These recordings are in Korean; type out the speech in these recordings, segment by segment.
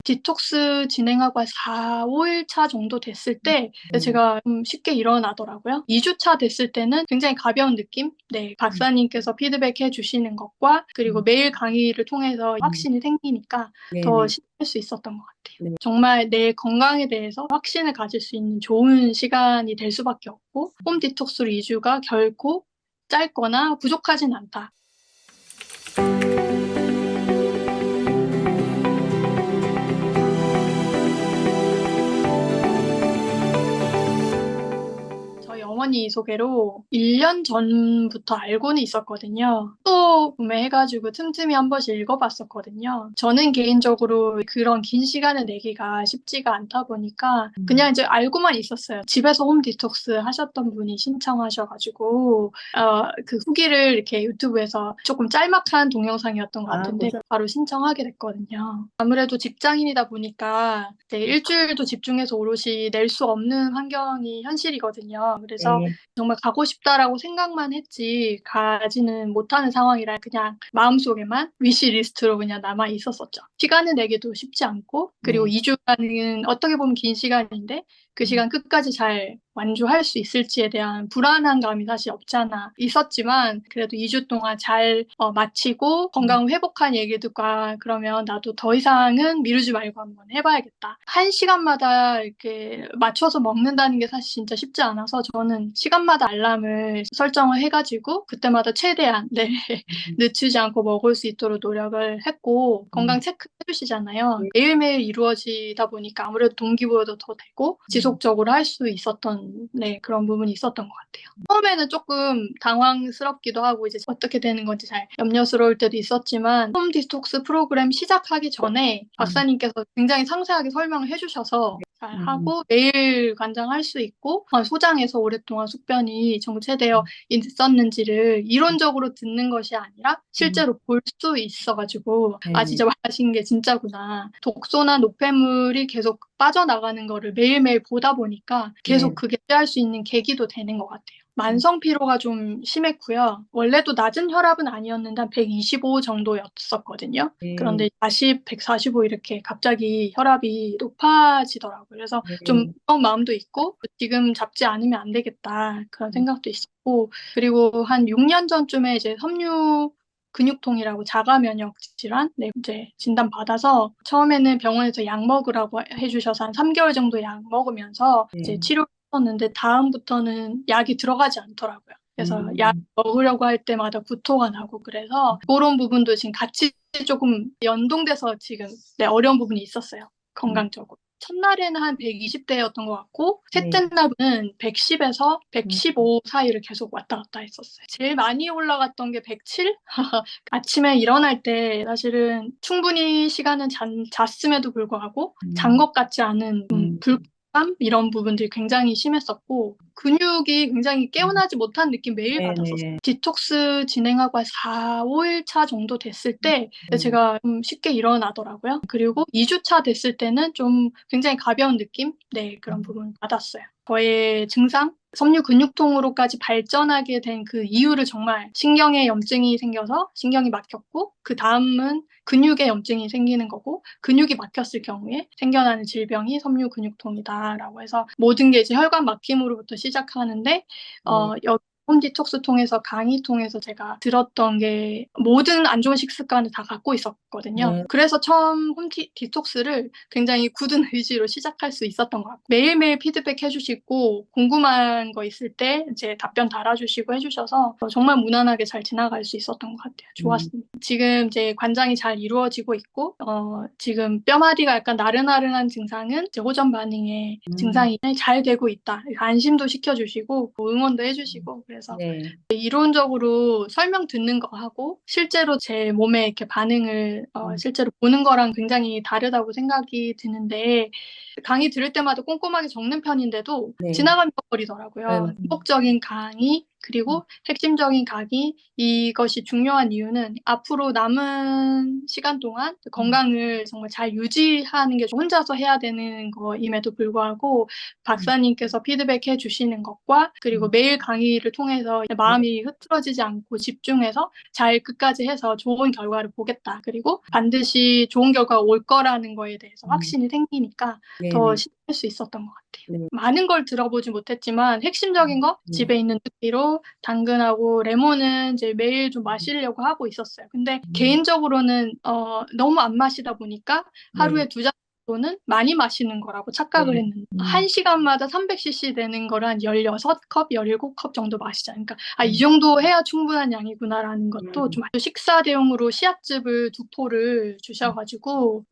디톡스 진행하고 한 4-5일 차 정도 됐을 때 제가 좀 쉽게 일어나더라고요. 2주 차 됐을 때는 굉장히 가벼운 느낌? 네, 박사님께서 피드백해 주시는 것과 그리고 매일 강의를 통해서 확신이 생기니까 더 네네. 심할 수 있었던 것 같아요. 네. 정말 내 건강에 대해서 확신을 가질 수 있는 좋은 시간이 될 수밖에 없고 홈 디톡스로 2주가 결코 짧거나 부족하진 않다. 저희 어머니 소개로 1년 전부터 알고는 있었거든요. 또 구매해가지고 틈틈이 한 번씩 읽어봤었거든요. 저는 개인적으로 그런 긴 시간을 내기가 쉽지가 않다 보니까 그냥 이제 알고만 있었어요. 집에서 홈 디톡스 하셨던 분이 신청하셔가지고 그 후기를 이렇게 유튜브에서 조금 짤막한 동영상이었던 것 같은데 바로 신청하게 됐거든요. 아무래도 직장인이다 보니까 이제 일주일도 집중해서 오롯이 낼 수 없는 환경이 현실이거든요. 그래서 네. 정말 가고 싶다라고 생각만 했지 가지는 못하는 상황이라 그냥 마음속에만 위시리스트로 그냥 남아 있었었죠. 시간을 내기도 쉽지 않고 그리고 네. 2주간은 어떻게 보면 긴 시간인데 그 시간 끝까지 잘 완주할 수 있을지에 대한 불안한 감이 사실 없지 않아 있었지만 그래도 2주 동안 잘 마치고 건강 회복한 얘기 듣고 그러면 나도 더 이상은 미루지 말고 한번 해봐야겠다. 1시간마다 이렇게 맞춰서 먹는다는 게 사실 진짜 쉽지 않아서 저는 시간마다 알람을 설정을 해가지고 그때마다 최대한 늦추지 않고 먹을 수 있도록 노력을 했고 건강 체크 해주시잖아요. 매일매일 이루어지다 보니까 아무래도 동기부여도 더 되고 지속적으로 할 수 있었던 그런 부분이 있었던 것 같아요. 처음에는 조금 당황스럽기도 하고 이제 어떻게 되는 건지 잘 염려스러울 때도 있었지만 홈 디톡스 프로그램 시작하기 전에 박사님께서 굉장히 상세하게 설명을 해주셔서 잘 하고 매일 관장할 수 있고 소장에서 오랫동안 숙변이 정체되어 있었는지를 이론적으로 듣는 것이 아니라 실제로 볼 수 있어가지고 아 진짜 말하신 게 진짜구나. 독소나 노폐물이 계속 빠져나가는 거를 매일매일 보다 보니까 계속 그게 할 수 있는 계기도 되는 것 같아요. 만성 피로가 좀 심했고요. 원래도 낮은 혈압은 아니었는데 한 125 정도였었거든요. 그런데 40, 145 이렇게 갑자기 혈압이 높아지더라고요. 그래서 좀 무서운 마음도 있고 지금 잡지 않으면 안 되겠다 그런 생각도 있었고 그리고 한 6년 전쯤에 이제 섬유 근육통이라고 자가 면역 질환 이제 진단 받아서 처음에는 병원에서 약 먹으라고 해주셔서 한 3개월 정도 약 먹으면서 이제 치료했었는데 다음부터는 약이 들어가지 않더라고요. 그래서 약 먹으려고 할 때마다 구토가 나고 그래서 그런 부분도 지금 같이 조금 연동돼서 지금 어려운 부분이 있었어요. 건강적으로. 첫날에는 한 120대였던 것 같고 셋째 날은 110에서 115 사이를 계속 왔다 갔다 했었어요. 제일 많이 올라갔던 게 107? 아침에 일어날 때 사실은 충분히 시간은 잤음에도 불구하고 잔 것 같지 않은 불감 이런 부분들이 굉장히 심했었고 근육이 굉장히 깨어나지 못한 느낌 매일 받았었어요. 디톡스 진행하고 한 4-5일 차 정도 됐을 때 제가 좀 쉽게 일어나더라고요. 그리고 2주 차 됐을 때는 좀 굉장히 가벼운 느낌? 그런 부분을 받았어요. 저의 증상? 섬유 근육통으로까지 발전하게 된 그 이유를 정말 신경에 염증이 생겨서 신경이 막혔고 그 다음은 근육에 염증이 생기는 거고 근육이 막혔을 경우에 생겨나는 질병이 섬유 근육통이다라고 해서 모든 게 이제 혈관 막힘으로부터 시작하는데 여기 홈 디톡스 통해서 강의 통해서 제가 들었던 게 모든 안 좋은 식습관을 다 갖고 있었거든요. 그래서 처음 홈 디톡스를 굉장히 굳은 의지로 시작할 수 있었던 것 같고 매일매일 피드백 해주시고 궁금한 거 있을 때 이제 답변 달아주시고 해주셔서 정말 무난하게 잘 지나갈 수 있었던 것 같아요. 좋았습니다. 지금 이제 관장이 잘 이루어지고 있고 지금 뼈마디가 약간 나른나른한 증상은 이제 호전 반응의 증상이 잘 되고 있다. 안심도 시켜주시고 응원도 해주시고 그래서 이론적으로 설명 듣는 거 하고 실제로 제 몸에 이렇게 반응을 실제로 보는 거랑 굉장히 다르다고 생각이 드는데 강의 들을 때마다 꼼꼼하게 적는 편인데도 지나가면 버리더라고요. 반복적인 강의 그리고 핵심적인 각이 이것이 중요한 이유는 앞으로 남은 시간 동안 건강을 정말 잘 유지하는 게 혼자서 해야 되는 거임에도 불구하고 박사님께서 피드백해 주시는 것과 그리고 매일 강의를 통해서 마음이 흐트러지지 않고 집중해서 잘 끝까지 해서 좋은 결과를 보겠다. 그리고 반드시 좋은 결과가 올 거라는 거에 대해서 확신이 생기니까 더 네네. 신뢰할 수 있었던 것 같아요. 네. 많은 걸 들어보지 못했지만 핵심적인 거 집에 있는 두피로 당근하고 레몬은 이제 매일 좀 마시려고 하고 있었어요. 근데 개인적으로는 너무 안 마시다 보니까 네. 하루에 2잔 정도는 많이 마시는 거라고 착각을 네. 했는데 1시간마다 300cc 되는 거를 한 16컵, 17컵 정도 마시잖아요. 그러니까 이 정도 해야 충분한 양이구나라는 것도 좀 식사 대용으로 씨앗즙을 2포를 주셔가지고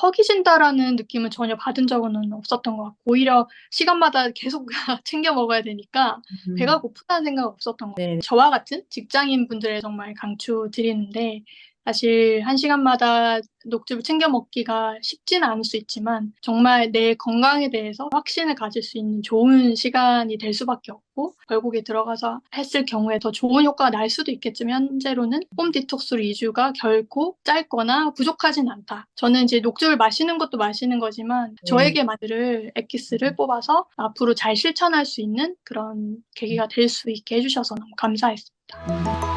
허기진다라는 느낌은 전혀 받은 적은 없었던 것 같고 오히려 시간마다 계속 챙겨 먹어야 되니까 배가 고프다는 생각 없었던 것 같아요. 네. 저와 같은 직장인 분들에 정말 강추드리는데 사실 1시간마다 녹즙을 챙겨 먹기가 쉽지는 않을 수 있지만 정말 내 건강에 대해서 확신을 가질 수 있는 좋은 시간이 될 수밖에 없고 결국에 들어가서 했을 경우에 더 좋은 효과가 날 수도 있겠지만 현재로는 홈 디톡스로 2주가 결코 짧거나 부족하진 않다. 저는 이제 녹즙을 마시는 것도 마시는 거지만 저에게 맞을 엑기스를 뽑아서 앞으로 잘 실천할 수 있는 그런 계기가 될 수 있게 해주셔서 너무 감사했습니다.